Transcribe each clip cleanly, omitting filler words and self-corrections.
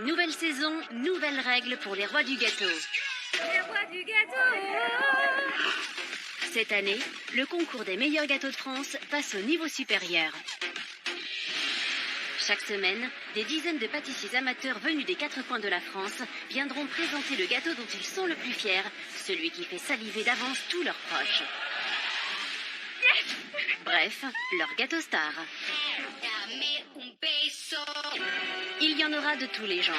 Nouvelle saison, nouvelles règles pour les rois du gâteau. Les rois du gâteau. Cette année, le concours des meilleurs gâteaux de France passe au niveau supérieur. Chaque semaine, des dizaines de pâtissiers amateurs venus des 4 coins de la France viendront présenter le gâteau dont ils sont le plus fiers, celui qui fait saliver d'avance tous leurs proches. Yes. Bref, leur gâteau star. Il y en aura de tous les genres.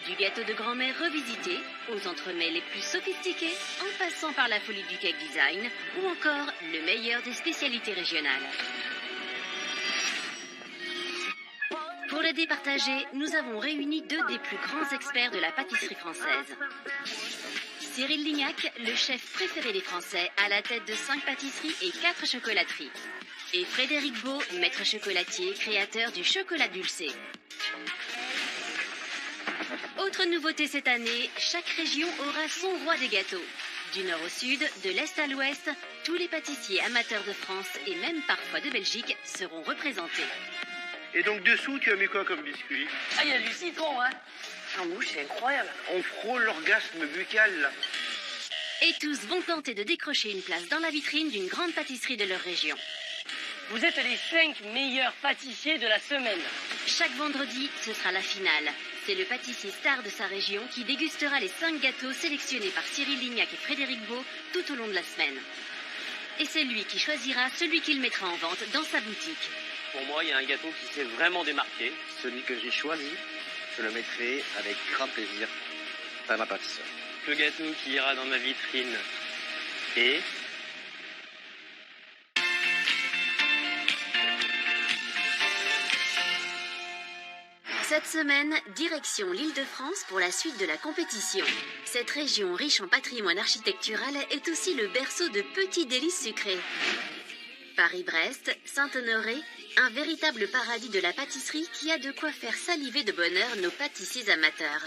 Du gâteau de grand-mère revisité, aux entremets les plus sophistiqués, en passant par la folie du cake design, ou encore le meilleur des spécialités régionales. Pour le départager, nous avons réuni 2 des plus grands experts de la pâtisserie française. Cyril Lignac, le chef préféré des Français, à la tête de 5 pâtisseries et 4 chocolateries. Et Frédéric Beau, maître chocolatier, créateur du chocolat dulcé. Autre nouveauté cette année, chaque région aura son roi des gâteaux. Du nord au sud, de l'est à l'ouest, tous les pâtissiers amateurs de France et même parfois de Belgique seront représentés. Et donc dessous, tu as mis quoi comme biscuit? Ah, il y a du citron, hein. En bouche, c'est incroyable. On frôle l'orgasme buccal, là. Et tous vont tenter de décrocher une place dans la vitrine d'une grande pâtisserie de leur région. Vous êtes les 5 meilleurs pâtissiers de la semaine. Chaque vendredi, ce sera la finale. C'est le pâtissier star de sa région qui dégustera les 5 gâteaux sélectionnés par Cyril Lignac et Frédéric Beau tout au long de la semaine. Et c'est lui qui choisira celui qu'il mettra en vente dans sa boutique. Pour moi, il y a un gâteau qui s'est vraiment démarqué. Celui que j'ai choisi, je le mettrai avec grand plaisir à ma pâtisserie. Le gâteau qui ira dans ma vitrine et... Cette semaine, direction l'Île-de-France pour la suite de la compétition. Cette région riche en patrimoine architectural est aussi le berceau de petits délices sucrés. Paris-Brest, Saint-Honoré, un véritable paradis de la pâtisserie qui a de quoi faire saliver de bonheur nos pâtissiers amateurs.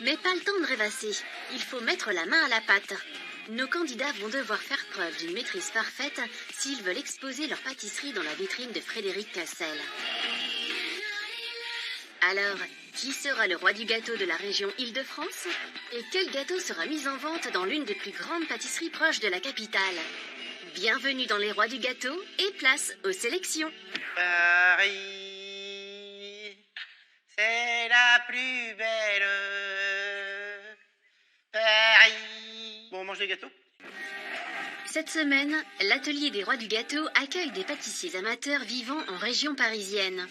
Mais pas le temps de rêvasser, il faut mettre la main à la pâte. Nos candidats vont devoir faire preuve d'une maîtrise parfaite s'ils veulent exposer leur pâtisserie dans la vitrine de Frédéric Cassel. Alors, qui sera le roi du gâteau de la région Île-de-France? Et quel gâteau sera mis en vente dans l'une des plus grandes pâtisseries proches de la capitale? Bienvenue dans les rois du gâteau et place aux sélections. Paris, c'est la plus belle. Paris. Bon, on mange des gâteaux? Cette semaine, l'atelier des rois du gâteau accueille des pâtissiers amateurs vivant en région parisienne.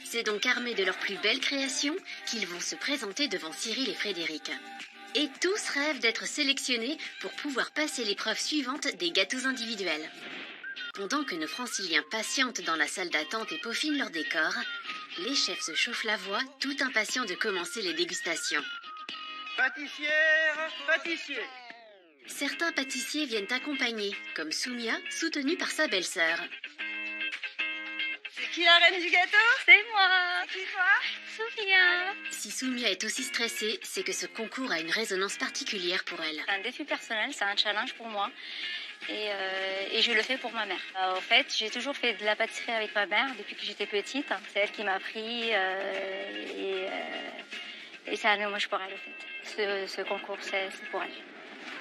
C'est donc armés de leurs plus belles créations qu'ils vont se présenter devant Cyril et Frédéric. Et tous rêvent d'être sélectionnés pour pouvoir passer l'épreuve suivante des gâteaux individuels. Pendant que nos franciliens patientent dans la salle d'attente et peaufinent leur décor, les chefs se chauffent la voix, tout impatients de commencer les dégustations. Pâtissière, pâtissier. Certains pâtissiers viennent accompagnés, comme Soumia, soutenue par sa belle-sœur. C'est qui la reine du gâteau? C'est moi. C'est qui toi? Soumia. Si Soumia est aussi stressée, c'est que ce concours a une résonance particulière pour elle. C'est un défi personnel, c'est un challenge pour moi. Et je le fais pour ma mère. En fait, j'ai toujours fait de la pâtisserie avec ma mère depuis que j'étais petite. C'est elle qui m'a appris et c'est un hommage pour elle, en fait. Ce concours, c'est pour elle.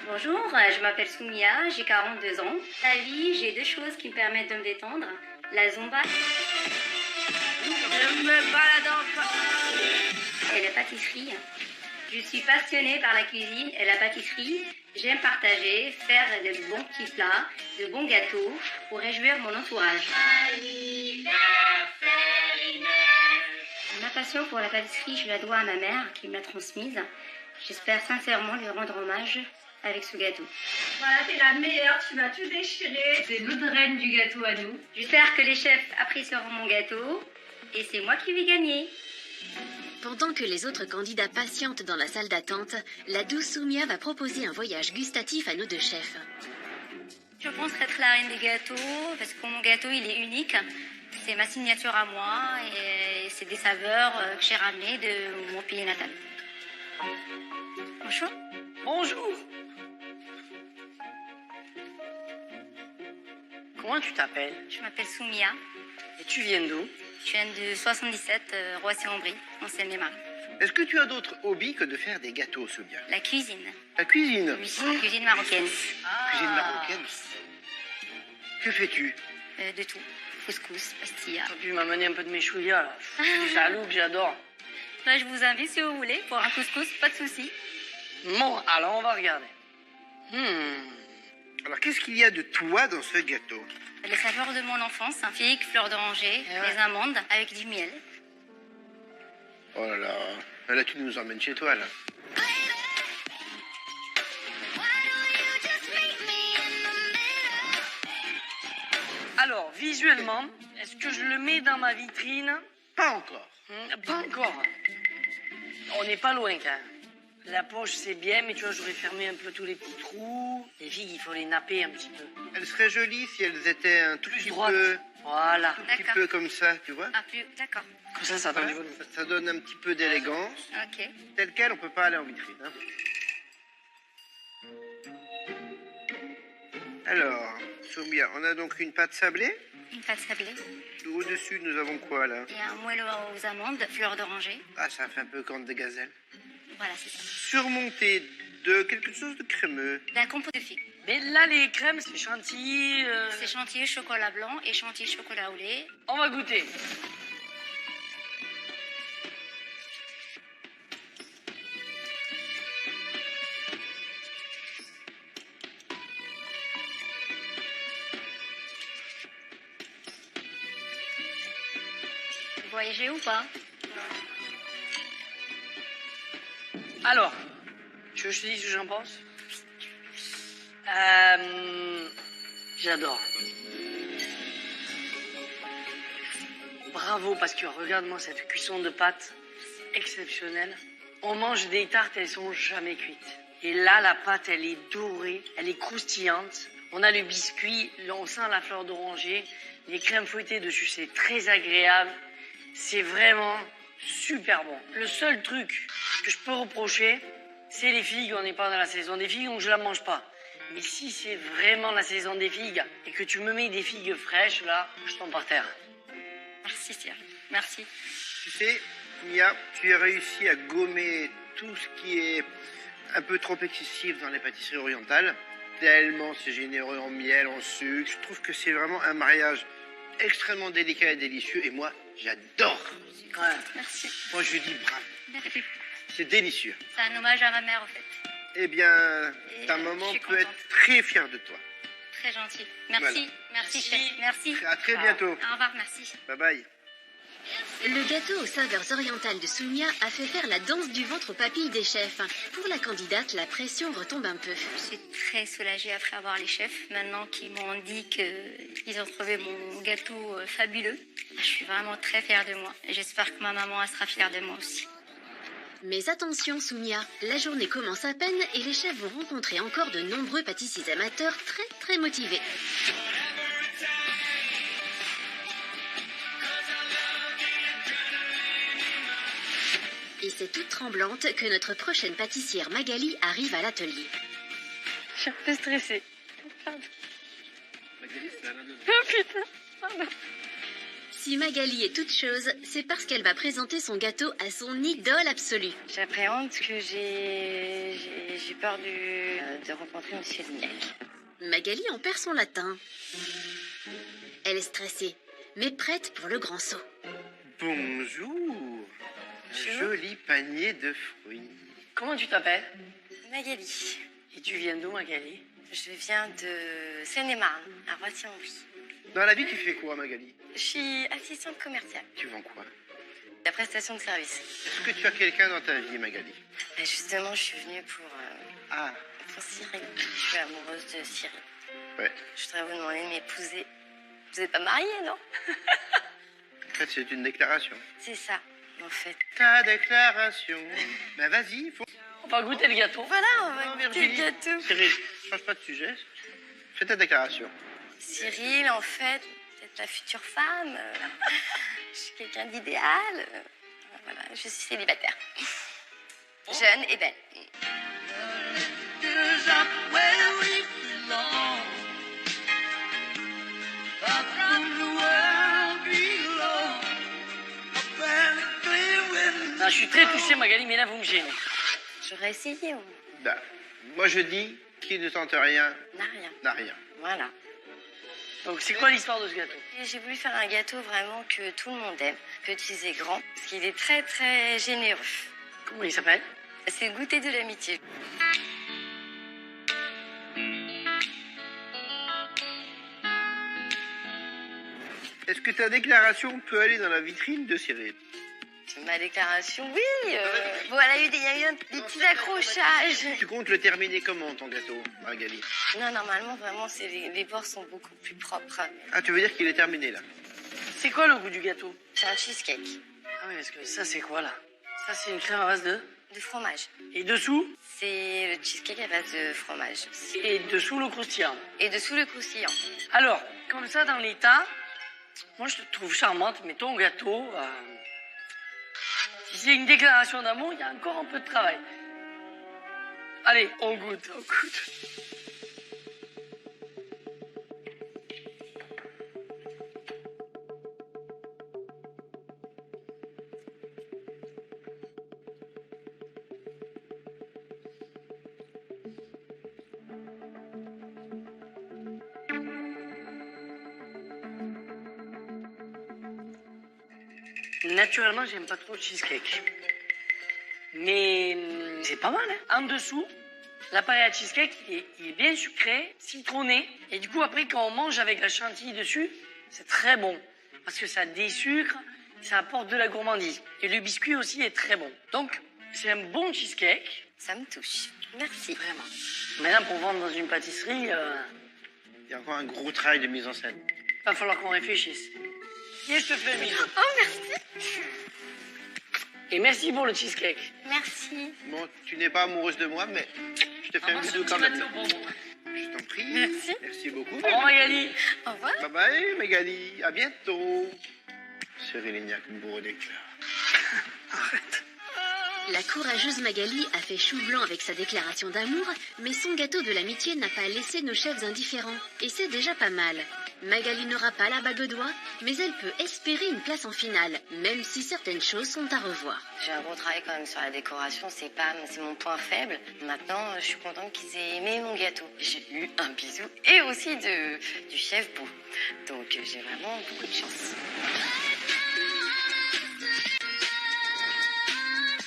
Bonjour, je m'appelle Soumia, j'ai 42 ans. Dans la vie, j'ai 2 choses qui me permettent de me détendre. La Zumba Je me balade en pas. et la pâtisserie. Je suis passionnée par la cuisine et la pâtisserie. J'aime partager, faire de bons petits plats, de bons gâteaux pour réjouir mon entourage. Ma passion pour la pâtisserie, je la dois à ma mère qui me l'a transmise. J'espère sincèrement lui rendre hommage avec ce gâteau. Voilà, t'es la meilleure, tu m'as tout déchiré. C'est notre reine du gâteau à nous. J'espère que les chefs apprécieront mon gâteau et c'est moi qui vais gagner. Pendant que les autres candidats patientent dans la salle d'attente, la douce Soumia va proposer un voyage gustatif à nos 2 chefs. Je pense être la reine des gâteaux parce que mon gâteau il est unique. C'est ma signature à moi et c'est des saveurs que j'ai ramenées de mon pays natal. Bonjour. Bonjour. Comment tu t'appelles? Je m'appelle Soumia. Et tu viens d'où? Je viens de 77, Roissy-en-Brie, en Seine-et-Marne. Est-ce que tu as d'autres hobbies que de faire des gâteaux, Sonia? La cuisine. La cuisine. Oui, la cuisine marocaine. Cuisine marocaine. Que fais-tu? De tout. Couscous, pastilla. Tu m'as mené un peu de mes chouillas, là. Du jaloux que j'adore. Là, je vous invite si vous voulez pour un couscous, pas de souci. Bon, alors on va regarder. Alors, qu'est-ce qu'il y a de toi dans ce gâteau? Les saveurs de mon enfance, un figue, fleur d'oranger, ouais. des amandes avec du miel. Oh là là. Là, tu nous emmènes chez toi, là. Alors, visuellement, est-ce que je le mets dans ma vitrine? Pas encore. Pas encore. On n'est pas loin, quand même. La poche, c'est bien, mais tu vois, j'aurais fermé un peu tous les petits trous. Les figues, il faut les napper un petit peu. Elles seraient jolies si elles étaient un tout petit droites. peu... Voilà. Un petit D'accord. peu comme ça, tu vois. Ah, plus, d'accord. Comme ça donne du volume. Ça donne un petit peu d'élégance. Ok. Tel quel, on peut pas aller en vitrine. Hein. Alors, Soumia, on a donc une pâte sablée. Une pâte sablée. Au-dessus, nous avons quoi, là? Et un moelleux aux amandes, fleur d'oranger. Ah, ça fait un peu corne de gazelle. Voilà, c'est ça. Surmonté de quelque chose de crémeux. La compote de figues. Mais là, les crèmes, c'est chantilly. C'est chantilly chocolat blanc et chantilly chocolat au lait. On va goûter. Vous voyagez ou pas? Alors, tu veux que je te dise ce que j'en pense? J'adore. Bravo, parce que regarde-moi cette cuisson de pâte exceptionnelle. On mange des tartes, elles sont jamais cuites. Et là, la pâte, elle est dorée, elle est croustillante. On a le biscuit, on sent la fleur d'oranger, les crèmes fouettées dessus, c'est très agréable. C'est vraiment super bon. Le seul truc que je peux reprocher, c'est les figues. On n'est pas dans la saison des figues, donc je la mange pas. Mais si c'est vraiment la saison des figues et que tu me mets des figues fraîches, là, je tombe par terre. Merci Cyril. Merci. Tu sais, Mia, tu as réussi à gommer tout ce qui est un peu trop excessif dans les pâtisseries orientales. Tellement c'est généreux en miel, en sucre. Je trouve que c'est vraiment un mariage extrêmement délicat et délicieux. Et moi, j'adore. Ouais. Merci. Moi, je lui dis bravo. Merci. C'est délicieux. C'est un hommage à ma mère, en fait. Eh bien, Et ta je maman suis peut être contente. très fière de toi. Très gentil. Merci. Voilà. Merci, Merci. chef. Merci. À très bientôt. Au revoir, merci. Bye bye. Le gâteau aux saveurs orientales de Soumia a fait faire la danse du ventre aux papilles des chefs. Pour la candidate, la pression retombe un peu. Je suis très soulagée après avoir les chefs. Maintenant qu'ils m'ont dit qu'ils ont trouvé mon gâteau fabuleux. Je suis vraiment très fière de moi. Et j'espère que ma maman elle sera fière de moi aussi. Mais attention Soumia, la journée commence à peine et les chefs vont rencontrer encore de nombreux pâtissiers amateurs très motivés. Et c'est toute tremblante que notre prochaine pâtissière Magali arrive à l'atelier. Je suis un peu stressée. Si Magali est toute chose, c'est parce qu'elle va présenter son gâteau à son idole absolue. J'appréhende que j'ai peur de rencontrer Monsieur Lignac. Magali en perd son latin. Elle est stressée, mais prête pour le grand saut. Bonjour. Un joli panier de fruits. Comment tu t'appelles? Magali, Et tu viens d'où, Magali? je viens de Seine-et-Marne, à Roissy-en-Brie. Dans la vie, tu fais quoi, Magali? Je suis assistante commerciale, Tu vends quoi? la prestation de service. Est-ce que tu as quelqu'un dans ta vie, Magali? Et justement, je suis venue pour Ah, Cyril. Je suis amoureuse de Cyril. ouais. Je voudrais vous demander de m'épouser. Vous n'êtes pas mariés, non? En fait, c'est une déclaration. C'est ça, en fait. Ta déclaration. Ben vas-y, faut... On va goûter le gâteau. Voilà, on va Non, goûter Virginie. le gâteau. Cyril, change pas de sujet. Fais ta déclaration. Cyril, en fait, c'est ta future femme. Je suis quelqu'un d'idéal. Voilà, je suis célibataire. Jeune et belle. Non, je suis très touché, Magali, mais là, vous me gênez. J'aurais essayé, Ben, moi je dis, qui ne tente rien, n'a rien. n'a rien. Voilà. Donc, c'est quoi l'histoire de ce gâteau? Et j'ai voulu faire un gâteau vraiment que tout le monde aime, petits et grands, parce qu'il est très très généreux. Comment il s'appelle? C'est le goûter de l'amitié. Est-ce que ta déclaration peut aller dans la vitrine de Cyril? Ma déclaration, oui. Bon, il y a eu des petits accrochages. Tu comptes le terminer comment, ton gâteau, Magali? Non, normalement, vraiment, les bords sont beaucoup plus propres. Ah, tu veux dire qu'il est terminé, là? C'est quoi le goût du gâteau? C'est un cheesecake Ah oui, parce que ça, c'est quoi, là? Ça, c'est une crème à base de... de fromage. Et dessous? C'est le cheesecake à base de fromage. Et dessous, le croustillant. Et dessous, le croustillant. Alors, comme ça, dans l'état, moi, je te trouve charmante, mais ton gâteau... si c'est une déclaration d'amour, il y a encore un peu de travail. Allez, on goûte, on goûte. Naturellement, j'aime pas trop le cheesecake. Mais c'est pas mal, hein. En dessous, l'appareil à cheesecake, il est bien sucré, citronné. Et du coup, après, quand on mange avec la chantilly dessus, c'est très bon. Parce que ça désucre, ça apporte de la gourmandise. Et le biscuit aussi est très bon. Donc, c'est un bon cheesecake. Ça me touche. Merci. Vraiment. Maintenant, pour vendre dans une pâtisserie, Il y a encore un gros travail de mise en scène. va falloir qu'on réfléchisse. Et je te fais un bisou. Oh, merci. Et merci pour le cheesecake. Merci. Bon, tu n'es pas amoureuse de moi, mais je te fais un bisou quand même. Je t'en prie. Merci. Merci beaucoup. Au revoir, Magali. Au revoir. Bye bye, Magali. À bientôt. Cyril Lignac, bourreau des cœurs. Arrête. La courageuse Magali a fait chou blanc avec sa déclaration d'amour, mais son gâteau de l'amitié n'a pas laissé nos chefs indifférents. Et c'est déjà pas mal. Magali n'aura pas la bague au doigt, mais elle peut espérer une place en finale, même si certaines choses sont à revoir. J'ai un gros travail quand même sur la décoration, c'est mon point faible. Maintenant, je suis contente qu'ils aient aimé mon gâteau. J'ai eu un bisou et aussi du chef Bou. Donc j'ai vraiment beaucoup de chance.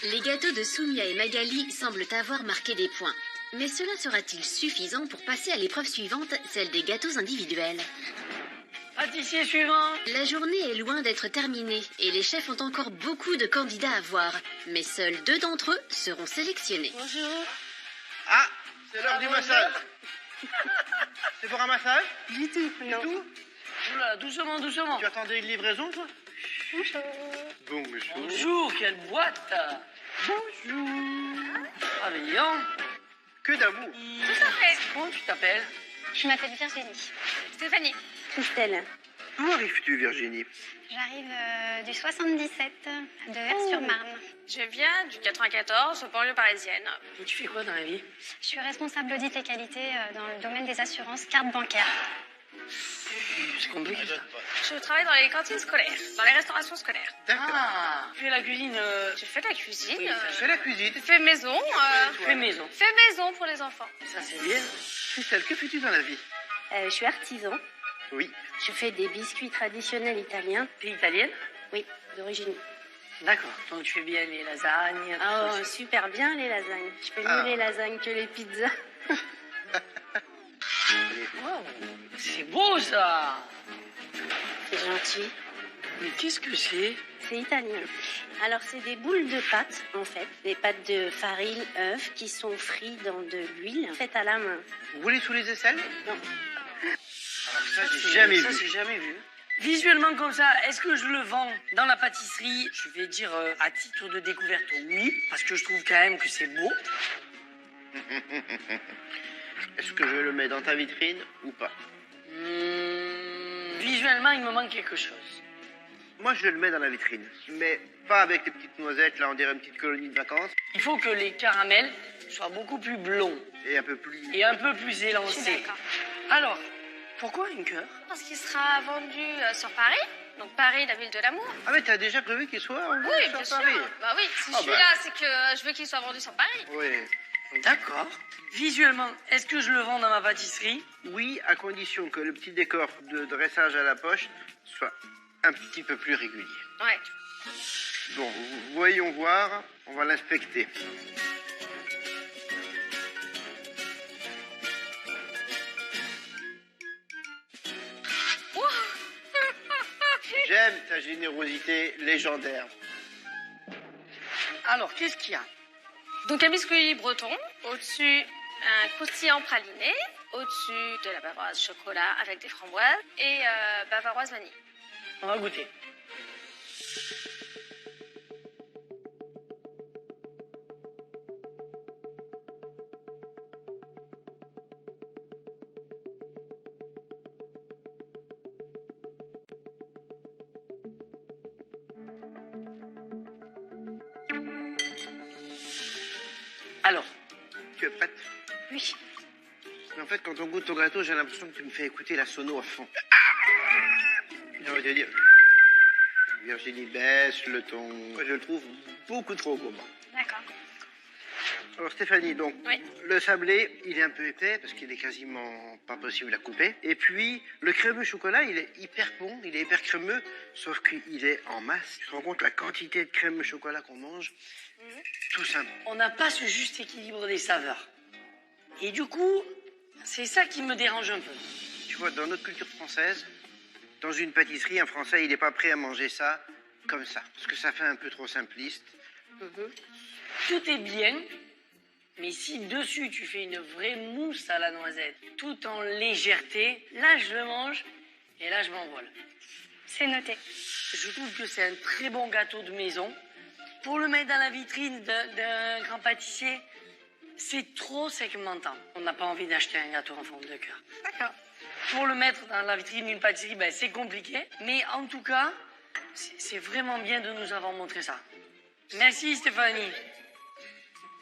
Les gâteaux de Soumia et Magali semblent avoir marqué des points. Mais cela sera-t-il suffisant pour passer à l'épreuve suivante, celle des gâteaux individuels? Pâtissier suivant. La journée est loin d'être terminée et les chefs ont encore beaucoup de candidats à voir. Mais seuls 2 d'entre eux seront sélectionnés. Bonjour. Ah, c'est l'heure du massage. C'est pour un massage? Du tout, non. Du tout? Oula, doucement, doucement. Tu attendais une livraison, toi? Bonjour. Bonjour. Bonjour, quelle boîte. Bonjour. Ah, mais dis donc. Que d'amour. Tout à fait. Comment tu t'appelles? Je m'appelle Virginie. Stéphanie. Christelle. D'où arrives-tu, Virginie? J'arrive du 77 de Vers-sur-Marne. Je viens du 94, banlieue parisienne. Et tu fais quoi dans la vie? Je suis responsable audit et qualité dans le domaine des assurances cartes bancaires. C'est compliqué, ça. Je travaille dans les cantines scolaires, dans les restaurations scolaires. D'accord. Ah, tu fais la cuisine. J'ai fait de la cuisine. Oui, ça, Fais la cuisine. Fait maison. Fait maison. Fait maison pour les enfants. Ça, c'est bien. Christelle, que fais-tu dans la vie? Je suis artisan. Oui. Je fais des biscuits traditionnels italiens. T'es italienne? Oui, d'origine. D'accord. Donc, tu fais bien les lasagnes. tout Oh, ça. super bien les lasagnes. Je fais Ah. mieux les lasagnes que les pizzas. Wow, c'est beau, ça. C'est gentil. Mais qu'est-ce que c'est? C'est italien. Alors, c'est des boules de pâtes, en fait. Des pâtes de farine, œufs, qui sont frites dans de l'huile, faites à la main. Vous voulez sous les aisselles? Non. Alors ça, j'ai jamais Ça, vu. c'est jamais vu. Visuellement comme ça, est-ce que je le vends dans la pâtisserie? Je vais dire à titre de découverte, oui, parce que je trouve quand même que c'est beau. Est-ce que je le mets dans ta vitrine ou pas? Visuellement, il me manque quelque chose. Moi, je le mets dans la vitrine. Mais pas avec les petites noisettes, là, on dirait une petite colonie de vacances. Il faut que les caramels soient beaucoup plus blonds Et un peu plus... et un peu plus élancés. Alors, pourquoi un cœur? Parce qu'il sera vendu sur Paris Donc Paris, la ville de l'amour. Ah mais t'as déjà prévu qu'il soit vendu Oui, sur bien sûr. Paris? Bah oui, si Ah je suis bah. là, c'est que je veux qu'il soit vendu sur Paris. Oui. D'accord. Visuellement, est-ce que je le vends dans ma pâtisserie? Oui, à condition que le petit décor de dressage à la poche soit un petit peu plus régulier. Ouais. Bon, voyons voir, on va l'inspecter. J'aime ta générosité légendaire. Alors, qu'est-ce qu'il y a? Donc un biscuit breton, au-dessus un croustillant praliné, au-dessus de la bavaroise chocolat avec des framboises et bavaroise vanille. On va goûter. Alors, Tu es prête? Oui. Mais en fait, quand on goûte au gâteau, j'ai l'impression que tu me fais écouter la sono à fond. J'ai envie de dire, Virginie, baisse le ton. Moi, je le trouve beaucoup trop gourmand. D'accord. Alors Stéphanie, donc Oui. le sablé, il est un peu épais parce qu'il est quasiment pas possible à couper. Et puis le crémeux chocolat, il est hyper bon, il est hyper crémeux, sauf qu'il est en masse. Tu te rends compte la quantité de crème au chocolat qu'on mange? Tout simple. on n'a pas ce juste équilibre des saveurs. Et du coup, c'est ça qui me dérange un peu. Tu vois, dans notre culture française, dans une pâtisserie, un Français, il n'est pas prêt à manger ça comme ça, parce que ça fait un peu trop simpliste. Tout est bien, mais si dessus tu fais une vraie mousse à la noisette, tout en légèreté, là je le mange et là je m'envole. C'est noté. Je trouve que c'est un très bon gâteau de maison. Pour le mettre dans la vitrine d'un grand pâtissier, c'est trop segmentant. On n'a pas envie d'acheter un gâteau en forme de cœur. D'accord. Pour le mettre dans la vitrine d'une pâtisserie, ben, c'est compliqué. Mais en tout cas, c'est vraiment bien de nous avoir montré ça. Merci Stéphanie.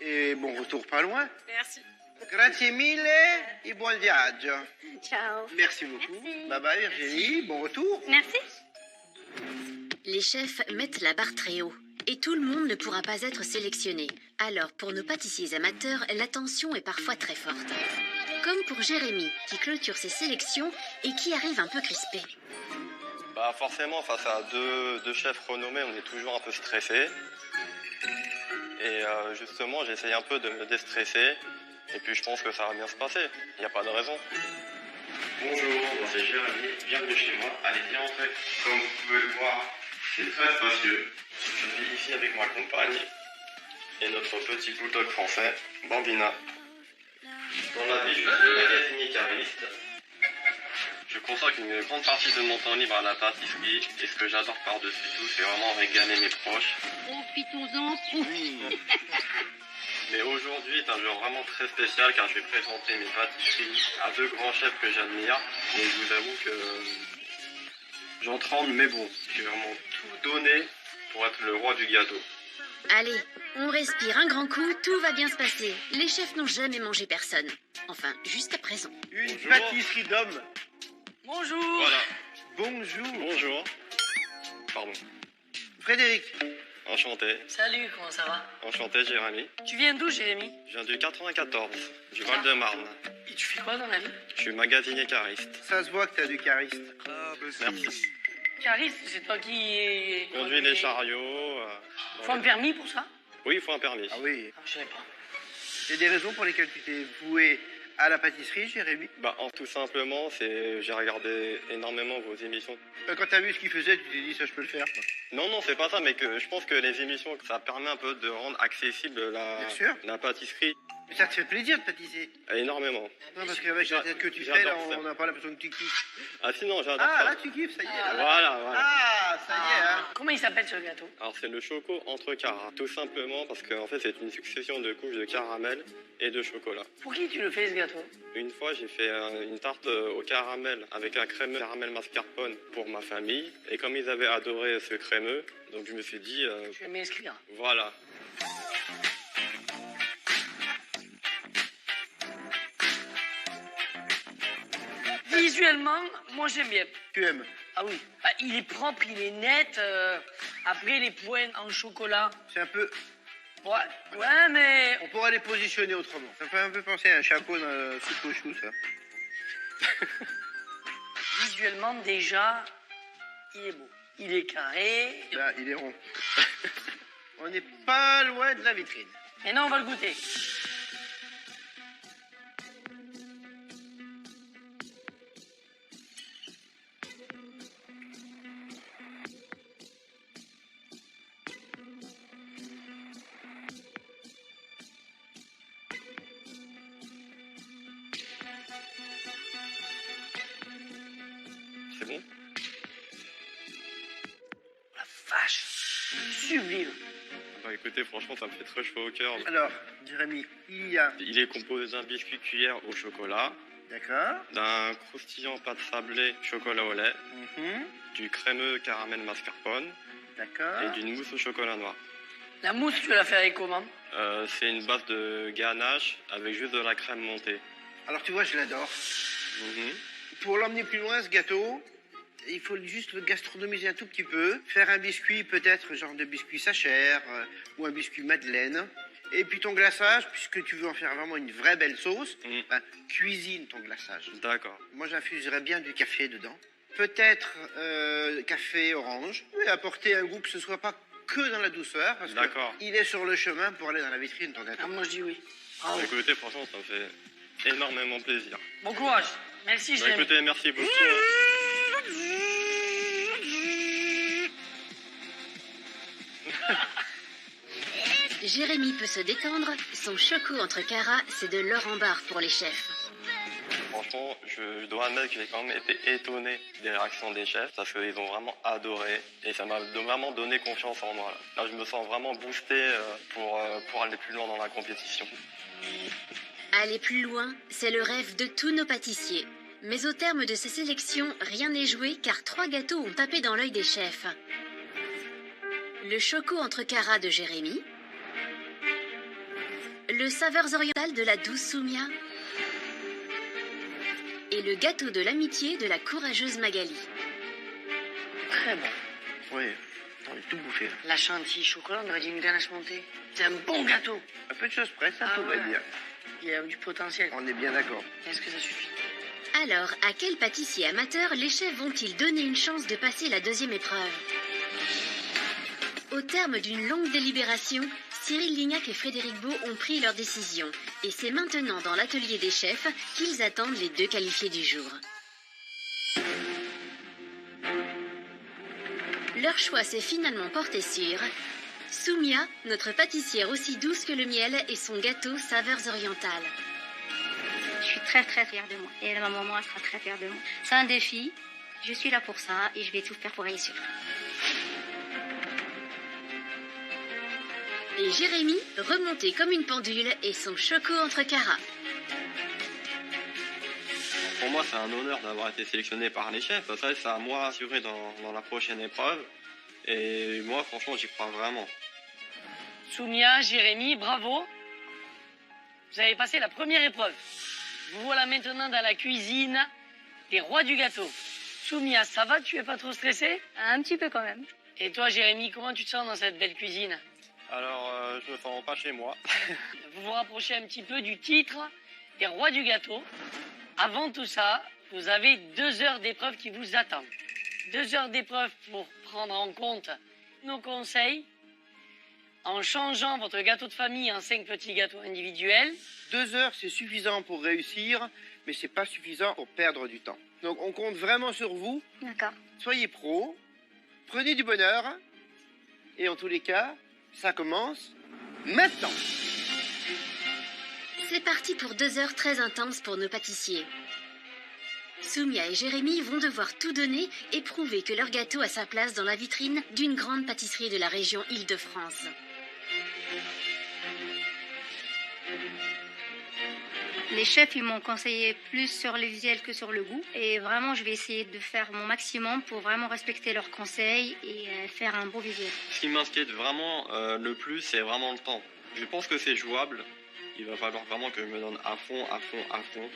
Et bon retour pas loin. Merci. Grazie mille et buon viaggio. Ciao. Merci beaucoup. Merci. Bye bye Virginie, bon retour. Merci. Les chefs mettent la barre très haut et tout le monde ne pourra pas être sélectionné. Alors, pour nos pâtissiers amateurs, la tension est parfois très forte. Comme pour Jérémy, qui clôture ses sélections et qui arrive un peu crispé. Bah forcément, face à deux chefs renommés, on est toujours un peu stressé. Et justement, j'essaye un peu de me déstresser. Et puis je pense que ça va bien se passer. Il n'y a pas de raison. Bonjour, c'est Jérémy. Bienvenue chez moi. Allez-y, entrez. Comme vous pouvez le voir, c'est très spacieux. Je vis ici avec ma compagne et notre petit bulldog français, Bambina. Dans la vie, je suis magasinier cariste. Je consacre une grande partie de mon temps libre à la pâtisserie. Et ce que j'adore par-dessus tout, c'est vraiment régaler mes proches. Profitons-en. Mais aujourd'hui est un jour vraiment très spécial car je vais présenter mes pâtisseries à deux grands chefs que j'admire. Et je vous avoue que j'en tremble, mais bon, j'ai vraiment tout donné pour être le roi du gâteau. Allez, on respire un grand coup, tout va bien se passer. Les chefs n'ont jamais mangé personne. Enfin, jusqu'à présent. Une Bonjour. pâtisserie d'homme. Bonjour. Voilà. Bonjour. Bonjour. Pardon. Frédéric. Enchanté. Salut, comment ça va? Enchanté, Jérémy. Tu viens d'où, Jérémy? Je viens du 94, du Val-de-Marne. Et tu fais quoi dans la vie? Je suis magasinier cariste. Ça se voit que t'as du chariste. Merci. Cariste, c'est toi qui... Conduis les chariots. Faut un permis pour ça? Oui, il faut un permis. Ah oui. Ah, je savais pas. Il y a des raisons pour lesquelles tu t'es voué à la pâtisserie, Jérémy? Tout simplement, j'ai regardé énormément vos émissions. Quand t'as vu ce qu'il faisait, tu t'es dit ça je peux le faire, quoi. Non, c'est pas ça, mais que je pense que les émissions, ça permet un peu de rendre accessible Bien sûr. la pâtisserie. Mais ça te fait plaisir de pâtisser. Énormément. Non, parce qu'avec la tête que tu fais, là, J'adore ça. on n'a pas l'impression que tu kiffes. Ah sinon, j'adore Ah, ça. là, tu kiffes, ça y est. Là. Voilà. Ah, ça y est, hein. Comment il s'appelle ce gâteau? Alors c'est le choco entrecart, tout simplement parce qu'en fait c'est une succession de couches de caramel et de chocolat. Pour qui tu le fais, ce gâteau? Une fois j'ai fait une tarte au caramel avec un crémeux caramel mascarpone pour ma famille et comme ils avaient adoré ce crémeux, donc je me suis dit Je vais m'inscrire. voilà. Visuellement, moi j'aime bien. Tu aimes. Ah oui. Bah, il est propre, il est net. Après, les points en chocolat. C'est un peu... Ouais, mais... On pourrait les positionner autrement. Ça me fait un peu penser à un chapeau dans la soupe aux choux, ça. Visuellement, déjà, il est beau. Il est carré. Là, il est rond. On n'est pas loin de la vitrine. Maintenant, on va le goûter. C'est bon? La vache. Sublime. Bah écoutez, franchement, ça me fait très chaud au cœur. Alors, Jérémy, il y a... Il est composé d'un biscuit cuillère au chocolat, D'accord. d'un croustillant pâte sablée chocolat au lait, Mhm. du crémeux caramel mascarpone D'accord. et d'une mousse au chocolat noir. La mousse, tu l'as fait avec comment? C'est une base de ganache avec juste de la crème montée. Alors, tu vois, je l'adore. Mhm. Pour l'emmener plus loin, ce gâteau, il faut juste le gastronomiser un tout petit peu. Faire un biscuit, peut-être genre de biscuit Sacher ou un biscuit Madeleine. Et puis ton glaçage, puisque tu veux en faire vraiment une vraie belle sauce, ben, cuisine ton glaçage. D'accord. Moi, j'infuserais bien du café dedans. Peut-être café orange. Et apporter un goût que ce soit pas que dans la douceur. Parce qu'il est sur le chemin pour aller dans la vitrine, ton gâteau. Ah, moi, je dis oui. Bah, écoutez, franchement, ça me fait énormément plaisir. Bon courage. Merci, Bah, Jérémy. écoutez, merci beaucoup. Jérémy peut se détendre, son choco entre Cara, c'est de l'or en barre pour les chefs. Franchement, je dois admettre que j'ai quand même été étonné des réactions des chefs parce qu'ils ont vraiment adoré et ça m'a vraiment donné confiance en moi. Là, je me sens vraiment boosté pour aller plus loin dans la compétition. Aller plus loin, c'est le rêve de tous nos pâtissiers. Mais au terme de ces sélections, rien n'est joué car 3 gâteaux ont tapé dans l'œil des chefs. Le choco entre Cara de Jérémy, le saveurs orientales de la douce Soumia et le gâteau de l'amitié de la courageuse Magali. Très bon. Oui, on est tout bouffé. La chantilly chocolat, on aurait dit une ganache montée. C'est un bon gâteau. Un peu de choses près, ça Ah on va ouais. dire. Il y a du potentiel. On est bien d'accord. Est-ce que ça suffit? Alors, à quel pâtissier amateur les chefs vont-ils donner une chance de passer la deuxième épreuve? Au terme d'une longue délibération, Cyril Lignac et Frédéric Beau ont pris leur décision. Et c'est maintenant dans l'atelier des chefs qu'ils attendent les 2 qualifiés du jour. Leur choix s'est finalement porté sur Soumia, notre pâtissière aussi douce que le miel et son gâteau saveurs orientales. Je suis très très fière de moi. Et ma maman elle sera très fière de moi. C'est un défi. Je suis là pour ça et je vais tout faire pour réussir. Et Jérémy, remonté comme une pendule, et son choco entre Cara. Pour moi, c'est un honneur d'avoir été sélectionné par les chefs. Ça, c'est à moi assuré dans la prochaine épreuve. Et moi, franchement, j'y crois vraiment. Soumia, Jérémy, bravo. Vous avez passé la première épreuve. Vous voilà maintenant dans la cuisine des rois du gâteau. Soumia, ça va? Tu es pas trop stressée? Un petit peu quand même. Et toi, Jérémy, comment tu te sens dans cette belle cuisine? Alors, je me sens pas chez moi. Vous vous rapprochez un petit peu du titre des rois du gâteau. Avant tout ça, vous avez 2 heures d'épreuve qui vous attendent. 2 heures d'épreuve pour prendre en compte nos conseils en changeant votre gâteau de famille en 5 petits gâteaux individuels. 2 heures, c'est suffisant pour réussir, mais c'est pas suffisant pour perdre du temps. Donc on compte vraiment sur vous. D'accord. Soyez pro, prenez du bonheur, et en tous les cas, ça commence maintenant. C'est parti pour 2 heures très intenses pour nos pâtissiers. Soumia et Jérémy vont devoir tout donner et prouver que leur gâteau a sa place dans la vitrine d'une grande pâtisserie de la région Île-de-France. Les chefs, ils m'ont conseillé plus sur le visuel que sur le goût. Et vraiment, je vais essayer de faire mon maximum pour vraiment respecter leurs conseils et faire un beau visuel. Ce qui m'inquiète vraiment le plus, c'est vraiment le temps. Je pense que c'est jouable. Il va falloir vraiment que je me donne à fond, à fond, à fond.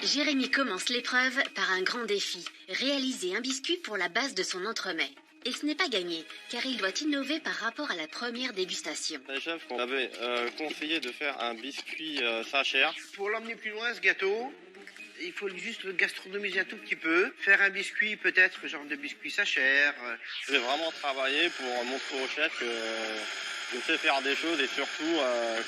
Jérémy commence l'épreuve par un grand défi, réaliser un biscuit pour la base de son entremets. Et ce n'est pas gagné, car il doit innover par rapport à la première dégustation. Les chefs m'avaient conseillé de faire un biscuit Sacher. Pour l'emmener plus loin, ce gâteau, il faut juste le gastronomiser un tout petit peu. Faire un biscuit, peut-être, genre de biscuit Sacher. J'ai vraiment travaillé pour montrer aux chefs que je sais faire des choses et surtout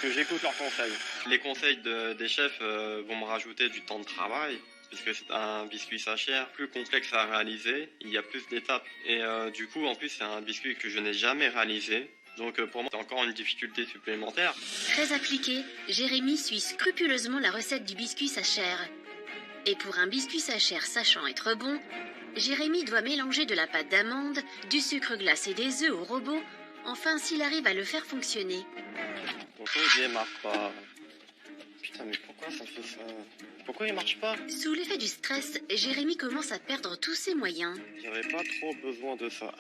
que j'écoute leurs conseils. Les conseils des chefs vont me rajouter du temps de travail. Puisque c'est un biscuit Sacher plus complexe à réaliser, il y a plus d'étapes. Et du coup, en plus, c'est un biscuit que je n'ai jamais réalisé. Donc pour moi, c'est encore une difficulté supplémentaire. Très appliqué, Jérémy suit scrupuleusement la recette du biscuit Sacher. Et pour un biscuit Sacher sachant être bon, Jérémy doit mélanger de la pâte d'amande, du sucre glace et des œufs au robot, enfin s'il arrive à le faire fonctionner. Pourquoi il démarre pas? Putain, mais pourquoi ça fait ça? Pourquoi il marche pas? Sous l'effet du stress, Jérémy commence à perdre tous ses moyens. J'avais pas trop besoin de ça.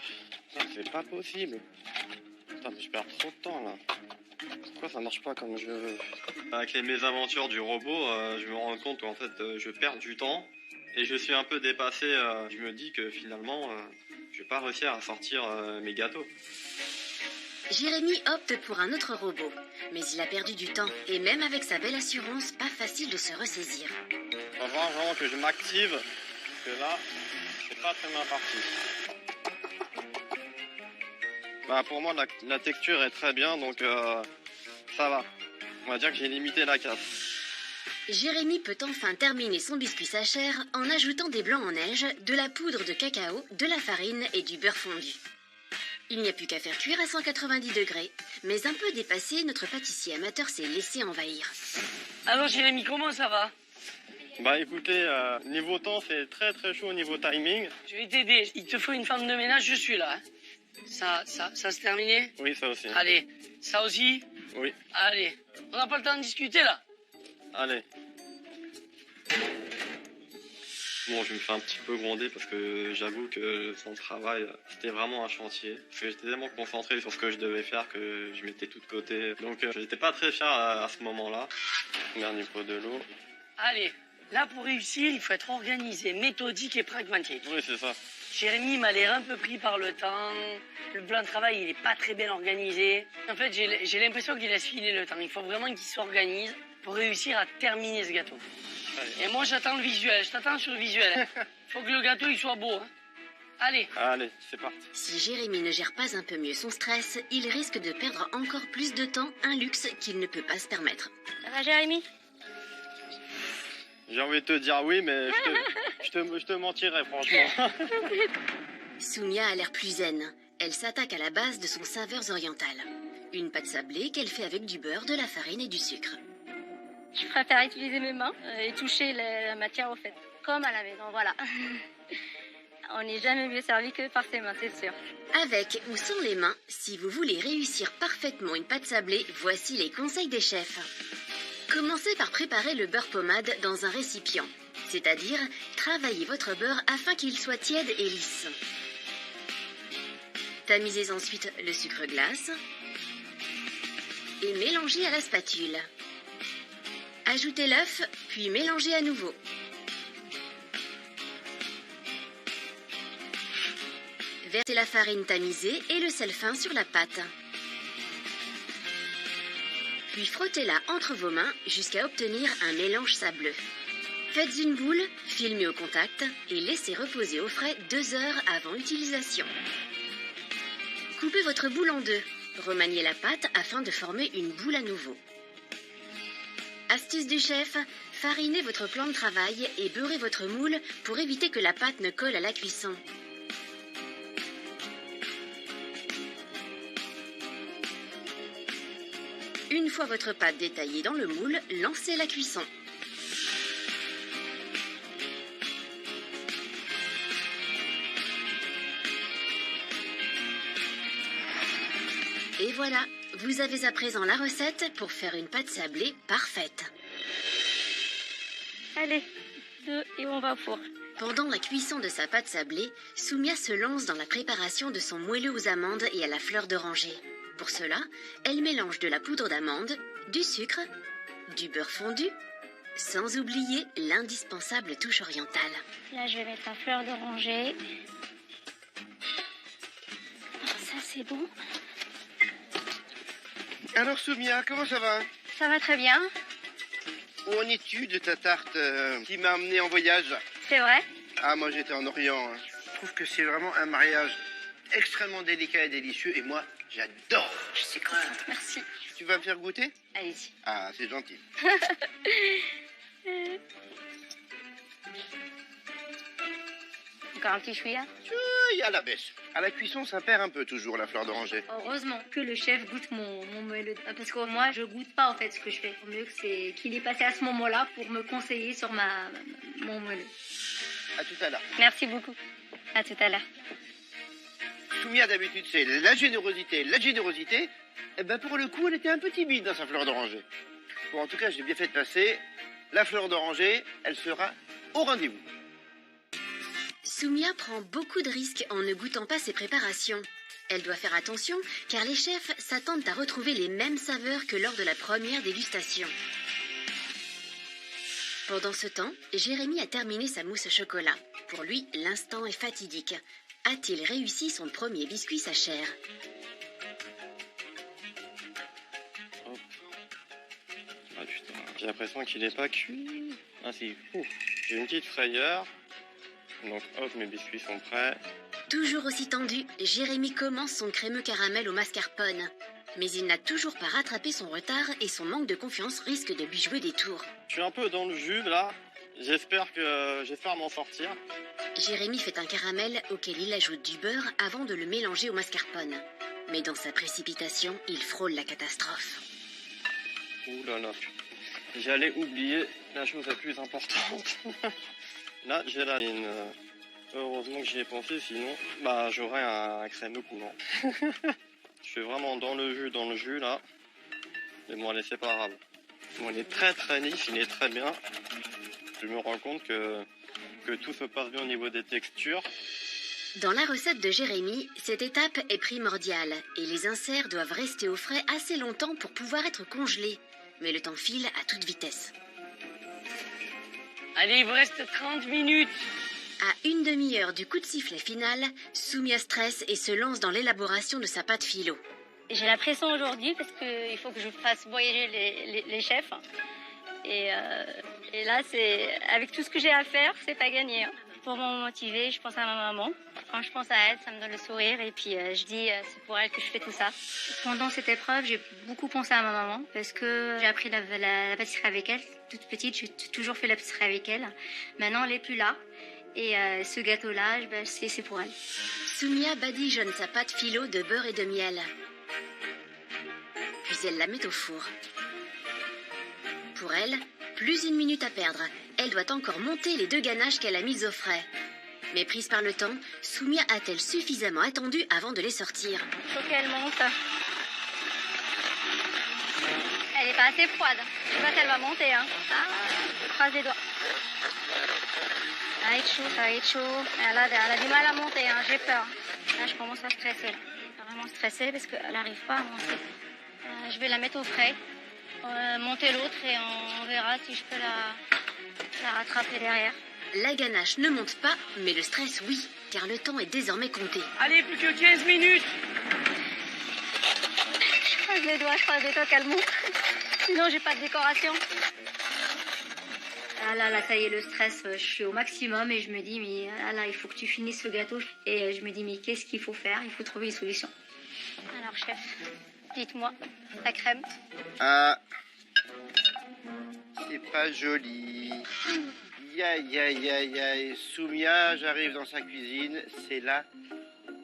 Putain, c'est pas possible. Putain, mais je perds trop de temps là. Pourquoi ça marche pas comme je veux? Avec les mésaventures du robot, je me rends compte qu'en fait, je perds du temps. Et je suis un peu dépassé. Je me dis que finalement, je vais pas réussir à sortir mes gâteaux. Jérémy opte pour un autre robot, mais il a perdu du temps et même avec sa belle assurance, pas facile de se ressaisir. Il va falloir vraiment que je m'active, parce que là, c'est pas très bien parti. Bah, pour moi, la texture est très bien, donc ça va. On va dire que j'ai limité la casse. Jérémy peut enfin terminer son biscuit Sacher en ajoutant des blancs en neige, de la poudre de cacao, de la farine et du beurre fondu. Il n'y a plus qu'à faire cuire à 190 degrés. Mais un peu dépassé, notre pâtissier amateur s'est laissé envahir. Alors Jérémy, comment ça va? Bah écoutez, niveau temps, c'est très très chaud au niveau timing. Je vais t'aider. Il te faut une femme de ménage, je suis là. Ça c'est terminé? Oui, ça aussi. Allez, ça aussi? Oui. Allez, on n'a pas le temps de discuter là. Allez. Bon, je me fais un petit peu gronder parce que j'avoue que son travail, c'était vraiment un chantier. Parce que j'étais tellement concentré sur ce que je devais faire que je mettais tout de côté. Donc, j'étais pas très fier à ce moment-là. Dernier pot de l'eau. Allez, là pour réussir, il faut être organisé, méthodique et pragmatique. Oui, c'est ça. Jérémy m'a l'air un peu pris par le temps. Le plan de travail, il est pas très bien organisé. En fait, j'ai l'impression qu'il laisse filer le temps. Il faut vraiment qu'il s'organise pour réussir à terminer ce gâteau. Allez. Et moi, j'attends le visuel. Je t'attends sur le visuel. Faut que le gâteau, il soit beau. Hein. Allez. Allez, c'est parti. Si Jérémy ne gère pas un peu mieux son stress, il risque de perdre encore plus de temps, un luxe qu'il ne peut pas se permettre. Ça va, Jérémy? J'ai envie de te dire oui, mais je te mentirais, franchement. Soumia a l'air plus zen. Elle s'attaque à la base de son saveurs orientales. Une pâte sablée qu'elle fait avec du beurre, de la farine et du sucre. Je préfère utiliser mes mains et toucher la matière au fait. Comme à la maison, voilà. On n'est jamais mieux servi que par ses mains, c'est sûr. Avec ou sans les mains, si vous voulez réussir parfaitement une pâte sablée, voici les conseils des chefs. Commencez par préparer le beurre pommade dans un récipient. C'est-à-dire, travaillez votre beurre afin qu'il soit tiède et lisse. Tamisez ensuite le sucre glace et mélangez à la spatule. Ajoutez l'œuf, puis mélangez à nouveau. Versez la farine tamisée et le sel fin sur la pâte. Puis frottez-la entre vos mains jusqu'à obtenir un mélange sableux. Faites une boule, filmez au contact et laissez reposer au frais 2 heures avant utilisation. Coupez votre boule en deux. Remaniez la pâte afin de former une boule à nouveau. Astuce du chef, farinez votre plan de travail et beurrez votre moule pour éviter que la pâte ne colle à la cuisson. Une fois votre pâte détaillée dans le moule, lancez la cuisson. Et voilà, vous avez à présent la recette pour faire une pâte sablée parfaite. Allez, 2 et on va au four. Pendant la cuisson de sa pâte sablée, Soumia se lance dans la préparation de son moelleux aux amandes et à la fleur d'oranger. Pour cela, elle mélange de la poudre d'amande, du sucre, du beurre fondu, Sans oublier l'indispensable touche orientale. Là, je vais mettre la fleur d'oranger. Ça, c'est bon. Alors Soumia, comment ça va? Ça va très bien. Où en es-tu de ta tarte qui m'a emmené en voyage? C'est vrai? Ah, moi j'étais en Orient. Je trouve que c'est vraiment un mariage extrêmement délicat et délicieux et moi j'adore. Je suis contente, merci. Tu vas me faire goûter? Allez-y. Ah, c'est gentil. Encore un petit chouïa? Il y a la baisse. À la cuisson, ça perd un peu toujours la fleur d'oranger. Heureusement que le chef goûte mon moelleux. Parce que moi, je goûte pas en fait ce que je fais. Au mieux que c'est qu'il est passé à ce moment-là pour me conseiller sur mon moelleux. À tout à l'heure. Merci beaucoup. À tout à l'heure. Soumia, d'habitude, c'est la générosité, la générosité. Eh ben, pour le coup, elle était un peu timide dans sa fleur d'oranger. Bon, en tout cas, j'ai bien fait de passer. La fleur d'oranger, elle sera au rendez-vous. Soumia prend beaucoup de risques en ne goûtant pas ses préparations. Elle doit faire attention car les chefs s'attendent à retrouver les mêmes saveurs que lors de la première dégustation. Pendant ce temps, Jérémy a terminé sa mousse au chocolat. Pour lui, l'instant est fatidique. A-t-il réussi son premier biscuit sa chair? Hop. Ah putain, j'ai l'impression qu'il n'est pas cuit. Ah si, j'ai une petite frayeur. Donc hop, mes biscuits sont prêts. Toujours aussi tendu, Jérémy commence son crémeux caramel au mascarpone. Mais il n'a toujours pas rattrapé son retard et son manque de confiance risque de lui jouer des tours. Je suis un peu dans le jus là. J'espère m'en sortir. Jérémy fait un caramel auquel il ajoute du beurre avant de le mélanger au mascarpone. Mais dans sa précipitation, il frôle la catastrophe. Ouh là là. J'allais oublier la chose la plus importante. La gélatine. Heureusement que j'y ai pensé, sinon j'aurais un crémeux coulant. Je suis vraiment dans le jus là. Mais bon, elle est séparable. Bon, il est très très lisse, il est très bien. Je me rends compte que tout se passe bien au niveau des textures. Dans la recette de Jérémy, cette étape est primordiale et les inserts doivent rester au frais assez longtemps pour pouvoir être congelés. Mais le temps file à toute vitesse. Allez, il vous reste 30 minutes. À une demi-heure du coup de sifflet final, Soumia stresse et se lance dans l'élaboration de sa pâte philo. J'ai la pression aujourd'hui parce qu'il faut que je fasse voyager les chefs. Et là, avec tout ce que j'ai à faire, c'est pas gagné. Hein. Pour me motiver, je pense à ma maman. Quand je pense à elle, ça me donne le sourire. Et puis je dis, c'est pour elle que je fais tout ça. Pendant cette épreuve, j'ai beaucoup pensé à ma maman parce que j'ai appris la pâtisserie avec elle. Toute petite, j'ai toujours fait la pâtisserie avec elle. Maintenant, elle n'est plus là. Et ce gâteau-là, c'est pour elle. Soumia badigeonne sa pâte philo de beurre et de miel. Puis elle la met au four. Pour elle, plus une minute à perdre. Elle doit encore monter les 2 ganaches qu'elle a mises au frais. Mais prise par le temps, Soumia a-t-elle suffisamment attendu avant de les sortir? Il faut qu'elle monte. Elle n'est pas assez froide. Je sais pas si elle va monter. Hein. Je croise les doigts. Ça va être chaud, ça va être chaud. Elle a du mal à monter, hein. J'ai peur. Là, je commence à stresser. Là. Vraiment stressée parce qu'elle n'arrive pas à monter. Je vais la mettre au frais. Monter l'autre et on verra si je peux la rattraper derrière. La ganache ne monte pas, mais le stress oui, car le temps est désormais compté. Allez, plus que 15 minutes. Je croise les doigts qu'elle monte. Sinon, j'ai pas de décoration. Ah là, ça y est, le stress, je suis au maximum et je me dis, mais là, il faut que tu finisses ce gâteau. Et je me dis, mais qu'est-ce qu'il faut faire? Il faut trouver une solution. Alors, chef, dites-moi, la crème. Ah, c'est pas joli. Aïe. Soumia, j'arrive dans sa cuisine, c'est la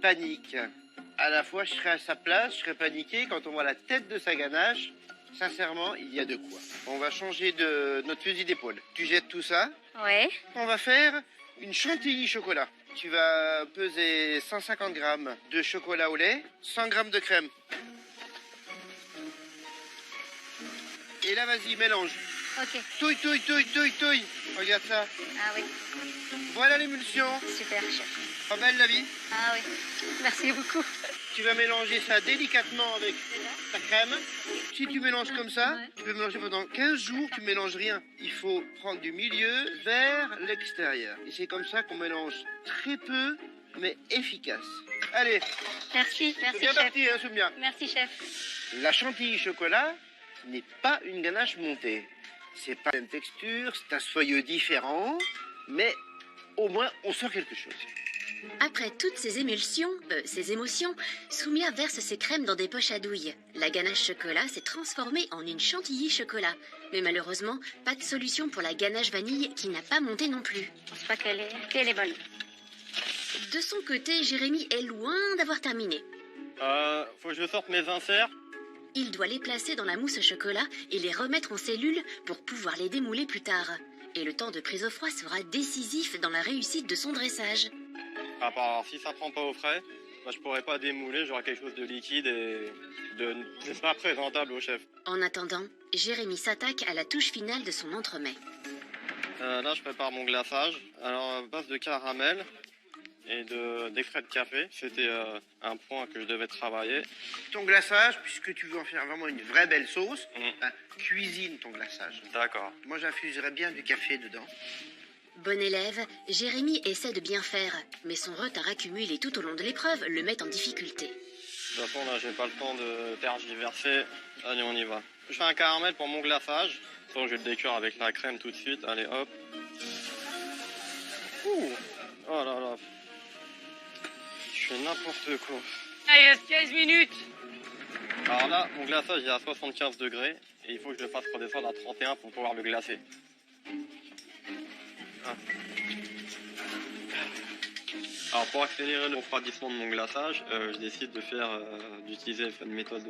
panique. À la fois, je serais à sa place, je serais paniqué quand on voit la tête de sa ganache. Sincèrement, il y a de quoi. On va changer de notre fusil d'épaule. Tu jettes tout ça. Ouais. On va faire une chantilly chocolat. Tu vas peser 150 grammes de chocolat au lait, 100 grammes de crème. Et là, vas-y, mélange. Ok. Touille. Regarde ça. Ah oui, Voilà l'émulsion. super chef. Pas belle la vie? Ah oui, merci beaucoup. Tu vas mélanger ça délicatement avec ta crème. Si tu mélanges comme ça, Ouais. tu peux mélanger pendant 15 jours, tu mélanges rien. Il faut prendre du milieu vers l'extérieur. Et c'est comme ça qu'on mélange très peu, mais efficace. Allez, Merci, c'est merci bien chef. parti, hein, Soumia. Merci chef. La chantilly chocolat n'est pas une ganache montée. C'est pas la même texture, c'est un soyeux différent, mais au moins on sort quelque chose. Après toutes ces émulsions, ces émotions, Soumia verse ses crèmes dans des poches à douille. La ganache chocolat s'est transformée en une chantilly chocolat. Mais malheureusement, pas de solution pour la ganache vanille qui n'a pas monté non plus. Je pense pas qu'elle est bonne. De son côté, Jérémy est loin d'avoir terminé. Faut que je sorte mes inserts. Il doit les placer dans la mousse au chocolat et les remettre en cellules pour pouvoir les démouler plus tard. Et le temps de prise au froid sera décisif dans la réussite de son dressage. Alors, si ça prend pas au frais, je pourrais pas démouler, j'aurai quelque chose de liquide et de pas présentable au chef. En attendant, Jérémy s'attaque à la touche finale de son entremets. Là, je prépare mon glaçage. Alors, à base de caramel et d'extrait de café. C'était un point que je devais travailler. Ton glaçage, puisque tu veux en faire vraiment une vraie belle sauce, cuisine ton glaçage. D'accord. Moi, j'infuserais bien du café dedans. Bon élève, Jérémy essaie de bien faire, mais son retard accumulé tout au long de l'épreuve le met en difficulté. De toute façon, là, j'ai pas le temps de tergiverser. Allez, on y va. Je fais un caramel pour mon glaçage. Donc, je vais le décuire avec la crème tout de suite. Allez, hop. Ouh. Oh là là. Je fais n'importe quoi. Ah, il reste 15 minutes. Alors là, mon glaçage est à 75 degrés. Et il faut que je le fasse redescendre à 31 pour pouvoir le glacer. Ah. Alors pour accélérer le refroidissement de mon glaçage, je décide d'utiliser une méthode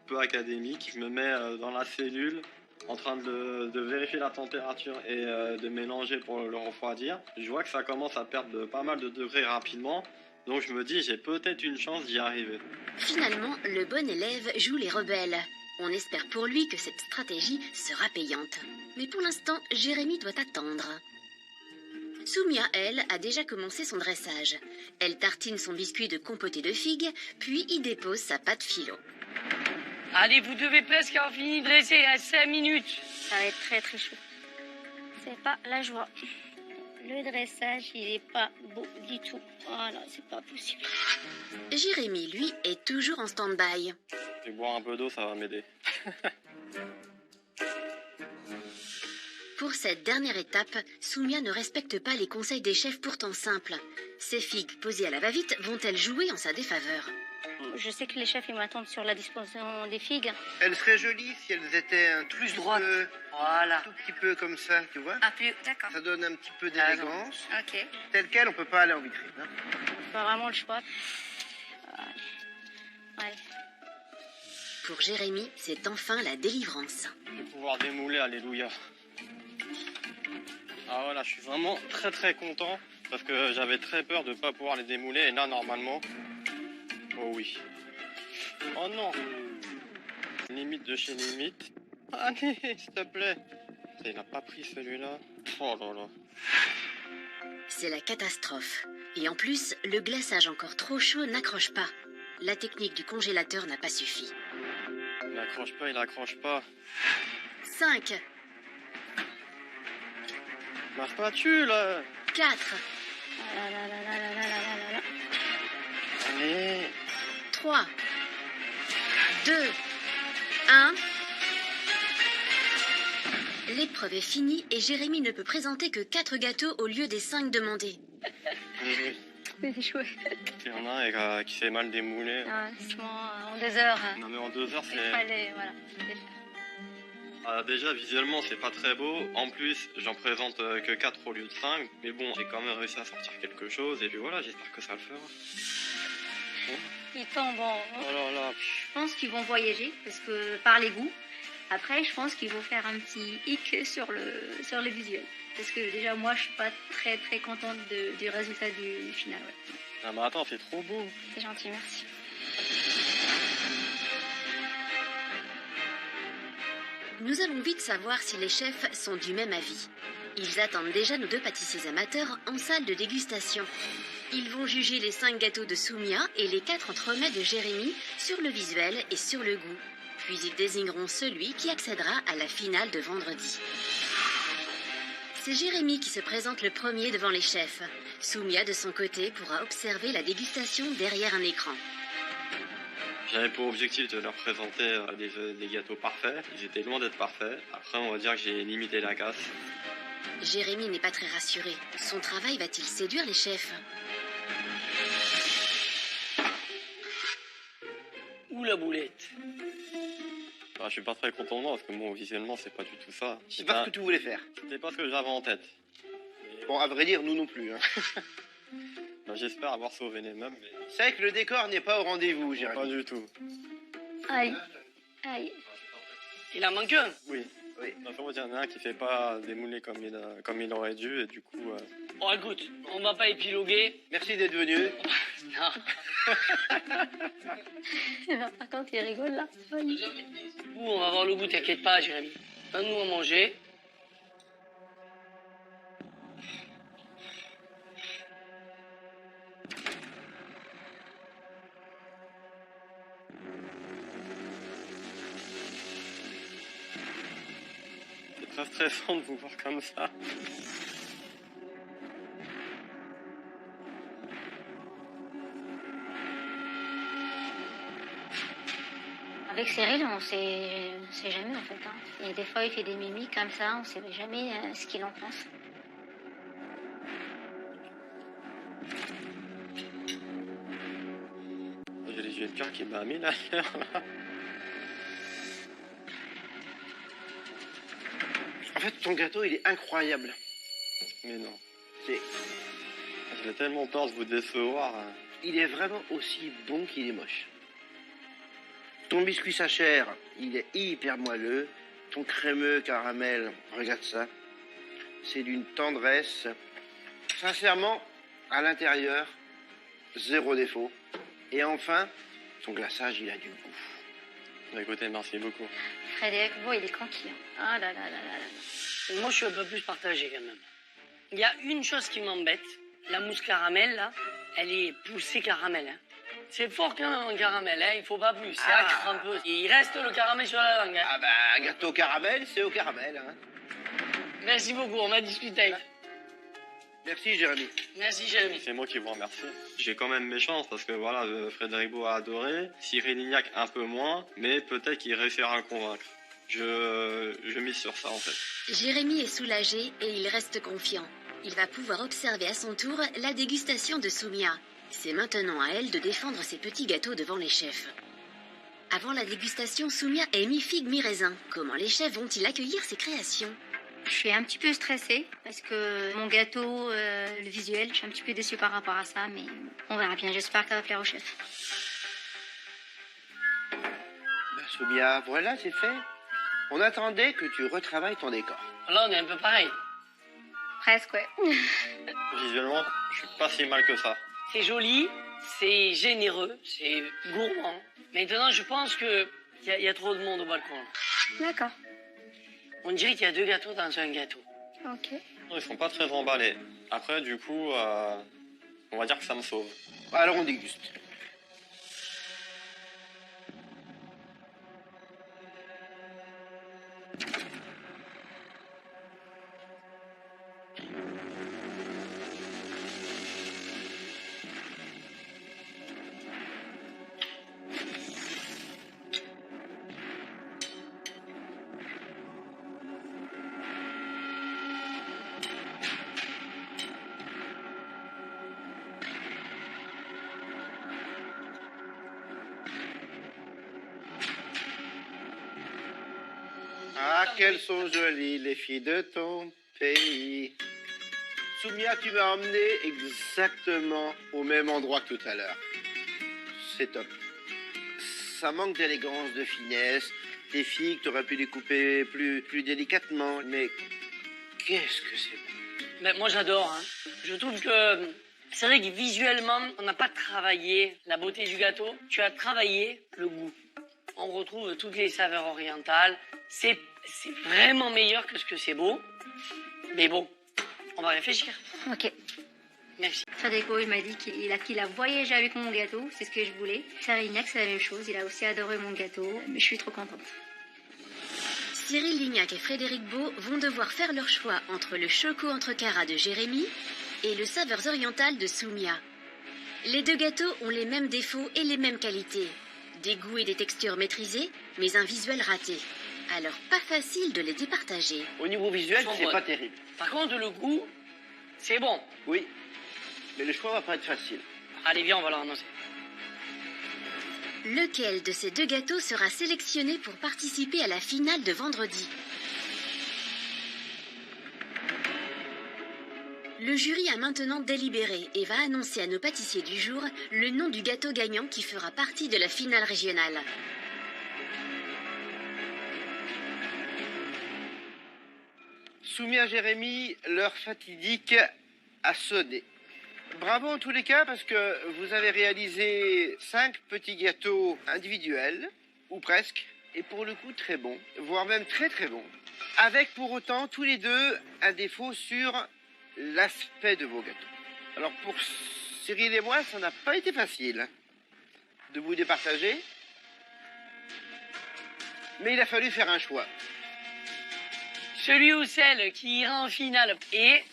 peu académique. Je me mets dans la cellule en train de vérifier la température et de mélanger pour le refroidir. Je vois que ça commence à perdre pas mal de degrés rapidement, donc je me dis j'ai peut-être une chance d'y arriver. Finalement, le bon élève joue les rebelles. On espère pour lui que cette stratégie sera payante. Mais pour l'instant, Jérémy doit attendre. Soumia, elle, a déjà commencé son dressage. Elle tartine son biscuit de compoté de figues, puis y dépose sa pâte philo. Allez, vous devez presque avoir fini de dresser, il reste 5 minutes. Ça va être très très chaud. C'est pas la joie. Le dressage, il est pas beau du tout. Voilà, c'est pas possible. Jérémy, lui, est toujours en stand-by. Je vais boire un peu d'eau, ça va m'aider. Pour cette dernière étape, Soumia ne respecte pas les conseils des chefs pourtant simples. Ces figues posées à la va-vite vont-elles jouer en sa défaveur? Je sais que les chefs ils m'attendent sur la disposition des figues. Elles seraient jolies si elles étaient un tout Plus petit droite. peu, Voilà. tout petit peu comme ça, tu vois. Ah, plus, d'accord. Ça donne un petit peu d'élégance. Ok. Tel quel, on peut pas aller en vitrine. Hein. C'est pas vraiment le choix. Ouais. Pour Jérémy, c'est enfin la délivrance. Je vais pouvoir démouler, alléluia. Ah voilà, je suis vraiment très très content parce que j'avais très peur de ne pas pouvoir les démouler et là normalement, oh oui. Oh non, limite de chez limite. Allez, s'il te plaît. Il n'a pas pris celui-là. Oh là là. C'est la catastrophe. Et en plus, le glaçage encore trop chaud n'accroche pas. La technique du congélateur n'a pas suffi. Il accroche pas. 5, Marche pas dessus là. 4, Ah là là là là là là là là. Allez. 3, 2, 1. L'épreuve est finie et Jérémy ne peut présenter que 4 gâteaux au lieu des 5 demandés. Oui. C'est échoué. Il y en a un qui s'est mal démoulé. Ah, en 2 heures. Non mais en 2 heures Il c'est... fallait, voilà. Déjà visuellement c'est pas très beau. En plus j'en présente que 4 au lieu de 5. Mais bon, j'ai quand même réussi à sortir quelque chose. Et puis voilà, j'espère que ça le fera. Ils tombent en... Oh là là. Je pense qu'ils vont voyager, parce que par les goûts. Après, je pense qu'ils vont faire un petit hic sur le visuel. Parce que déjà, moi, je suis pas très très contente du résultat du final. Ouais. Ah mais attends, c'est trop beau. C'est gentil, merci. Nous allons vite savoir si les chefs sont du même avis. Ils attendent déjà nos 2 pâtissiers amateurs en salle de dégustation. Ils vont juger les 5 gâteaux de Soumia et les 4 entremets de Jérémy sur le visuel et sur le goût. Puis ils désigneront celui qui accédera à la finale de vendredi. C'est Jérémy qui se présente le premier devant les chefs. Soumia, de son côté, pourra observer la dégustation derrière un écran. J'avais pour objectif de leur présenter des gâteaux parfaits. Ils étaient loin d'être parfaits. Après, on va dire que j'ai limité la casse. Jérémy n'est pas très rassuré. Son travail va-t-il séduire les chefs? Ou la boulette. Bah, je suis pas très content de moi parce que moi, visuellement, c'est pas du tout ça. C'est pas ce que tu voulais faire. C'était pas ce que j'avais en tête. Bon, à vrai dire, nous non plus. Hein. Bah, j'espère avoir sauvé les meubles, mais C'est vrai que le décor n'est pas au rendez-vous, pas Jérémy. du tout. Aïe. Aïe. Il en manque un. Oui. Oui. Enfin, il y en a un qui fait pas démouler comme il aurait dû et du coup... Oh, écoute, on va pas épiloguer. Merci d'être venu. Non. Par contre, il rigole là. Aïe. Nous, on va voir le goût, t'inquiète pas, Jérémy. Donne-nous à manger. C'est très stressant de vous voir comme ça. Avec Cyril, on sait jamais en fait. Hein. Et des fois, il fait des mimiques comme ça, on sait jamais ce qu'il en pense. J'ai les yeux de cœur qui m'a mis d'ailleurs là. En fait, ton gâteau, il est incroyable. Mais non. C'est... J'ai tellement peur de vous décevoir. Il est vraiment aussi bon qu'il est moche. Ton biscuit sachère, il est hyper moelleux. Ton crémeux caramel, regarde ça. C'est d'une tendresse. Sincèrement, à l'intérieur, zéro défaut. Et enfin, ton glaçage, il a du goût. Écoutez, merci beaucoup. Frédéric, bon, il est conquis. Ah là là là là là. Moi, je suis un peu plus partagé quand même. Il y a une chose qui m'embête. La mousse caramel, là, elle est poussée caramel. Hein. C'est fort quand même en caramel, hein. Il faut pas plus. C'est acre un peu. Il reste le caramel sur la langue. Hein. Ah bah, gâteau caramel, c'est au caramel. Hein. Merci beaucoup, on va discuter. Merci, Jérémy. Merci, Jérémy. C'est moi qui vous remercie. J'ai quand même mes chances parce que voilà, Frédéric Beau a adoré, Cyril Lignac un peu moins, mais peut-être qu'il réussira à le convaincre. Je mise sur ça en fait. Jérémy est soulagé et il reste confiant. Il va pouvoir observer à son tour la dégustation de Soumia. C'est maintenant à elle de défendre ses petits gâteaux devant les chefs. Avant la dégustation, Soumia est mi-figue, mi-raisin. Comment les chefs vont-ils accueillir ses créations? Je suis un petit peu stressée parce que mon gâteau, le visuel, je suis un petit peu déçue par rapport à ça, mais on verra bien. J'espère que ça va plaire au chef. Bah, Soumia, voilà, c'est fait. On attendait que tu retravailles ton décor. Là, on est un peu pareil. Presque, ouais. Visuellement, je suis pas si mal que ça. C'est joli, c'est généreux, c'est gourmand. Maintenant, je pense qu'il y a trop de monde au balcon. D'accord. On dirait qu'il y a 2 gâteaux dans un gâteau. Ok. Ils sont pas très emballés. Après, du coup, on va dire que ça me sauve. Alors on déguste. Ah, qu'elles sont jolies, les filles de ton pays. Soumia, tu m'as emmené exactement au même endroit que tout à l'heure. C'est top. Ça manque d'élégance, de finesse. Tes figues, tu aurais pu les couper plus délicatement. Mais qu'est-ce que c'est bon. Mais moi, j'adore. Hein. Je trouve que c'est vrai que visuellement, on n'a pas travaillé la beauté du gâteau. Tu as travaillé le goût. On retrouve toutes les saveurs orientales. C'est vraiment meilleur que ce que c'est beau. Mais bon, on va réfléchir. Ok. Merci. Fadeko, il m'a dit qu'il a voyagé avec mon gâteau, c'est ce que je voulais. Sarignac, c'est la même chose, il a aussi adoré mon gâteau, mais je suis trop contente. Cyril Lignac et Frédéric Beau vont devoir faire leur choix entre le choco entrecara de Jérémy et le Saveurs orientales de Soumia. Les deux gâteaux ont les mêmes défauts et les mêmes qualités. Des goûts et des textures maîtrisés, mais un visuel raté. Alors pas facile de les départager. Au niveau visuel, Sont c'est bonnes. pas terrible. Par contre, le goût, c'est bon. Oui, mais le choix va pas être facile. Allez, viens, on va leur annoncer. Lequel de ces deux gâteaux sera sélectionné pour participer à la finale de vendredi? Le jury a maintenant délibéré et va annoncer à nos pâtissiers du jour le nom du gâteau gagnant qui fera partie de la finale régionale. Soumia Jérémy, l'heure fatidique a sonné. Bravo en tous les cas parce que vous avez réalisé 5 petits gâteaux individuels, ou presque, et pour le coup très bons, voire même très très bons. Avec pour autant tous les deux un défaut sur l'aspect de vos gâteaux. Alors pour Cyril et moi, ça n'a pas été facile de vous départager, mais il a fallu faire un choix. Celui ou celle qui ira en finale est...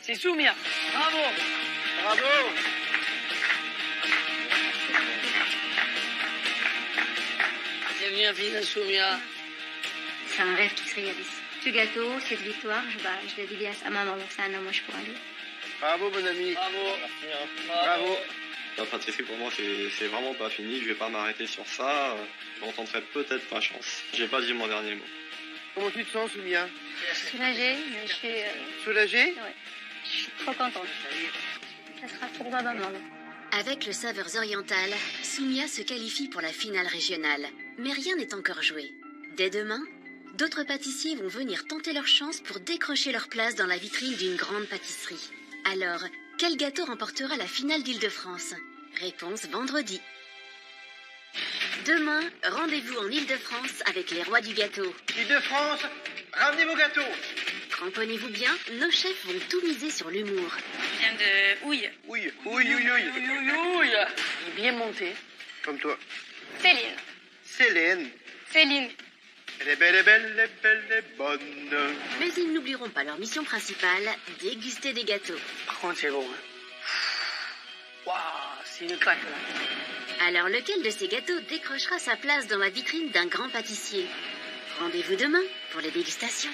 C'est Soumia. Bravo. Bravo! Bienvenue en finale, Soumia. C'est un rêve qui se réalise. Ce gâteau, cette victoire, je l'ai dédiée à maman, donc c'est un hommage pour elle. Bravo mon ami! Bravo. Bravo! La pâtisserie pour moi c'est vraiment pas fini, je vais pas m'arrêter sur ça, j'en tenterai peut-être pas chance. J'ai pas dit mon dernier mot. Comment tu te sens, Soumia? Soulagée, mais je suis Soulagée? trop contente. Ça sera pour ma maman. Avec le Saveurs orientales, Soumia se qualifie pour la finale régionale. Mais rien n'est encore joué. Dès demain, d'autres pâtissiers vont venir tenter leur chance pour décrocher leur place dans la vitrine d'une grande pâtisserie. Alors, quel gâteau remportera la finale d'Île-de-France? Réponse vendredi. Demain, rendez-vous en Île-de-France avec les rois du gâteau. Île-de-France, ramenez vos gâteaux! Cramponnez-vous bien, nos chefs vont tout miser sur l'humour. Je viens de Houille. Oui, oui, oui, oui. Il est bien monté. Comme toi. Céline. Célène, Céline. elle est belle, elle est belle, elle est bonne. Mais ils n'oublieront pas leur mission principale, déguster des gâteaux. Par contre, c'est bon. Hein. Waouh, c'est une claque, là. Alors lequel de ces gâteaux décrochera sa place dans la vitrine d'un grand pâtissier? Rendez-vous demain pour les dégustations.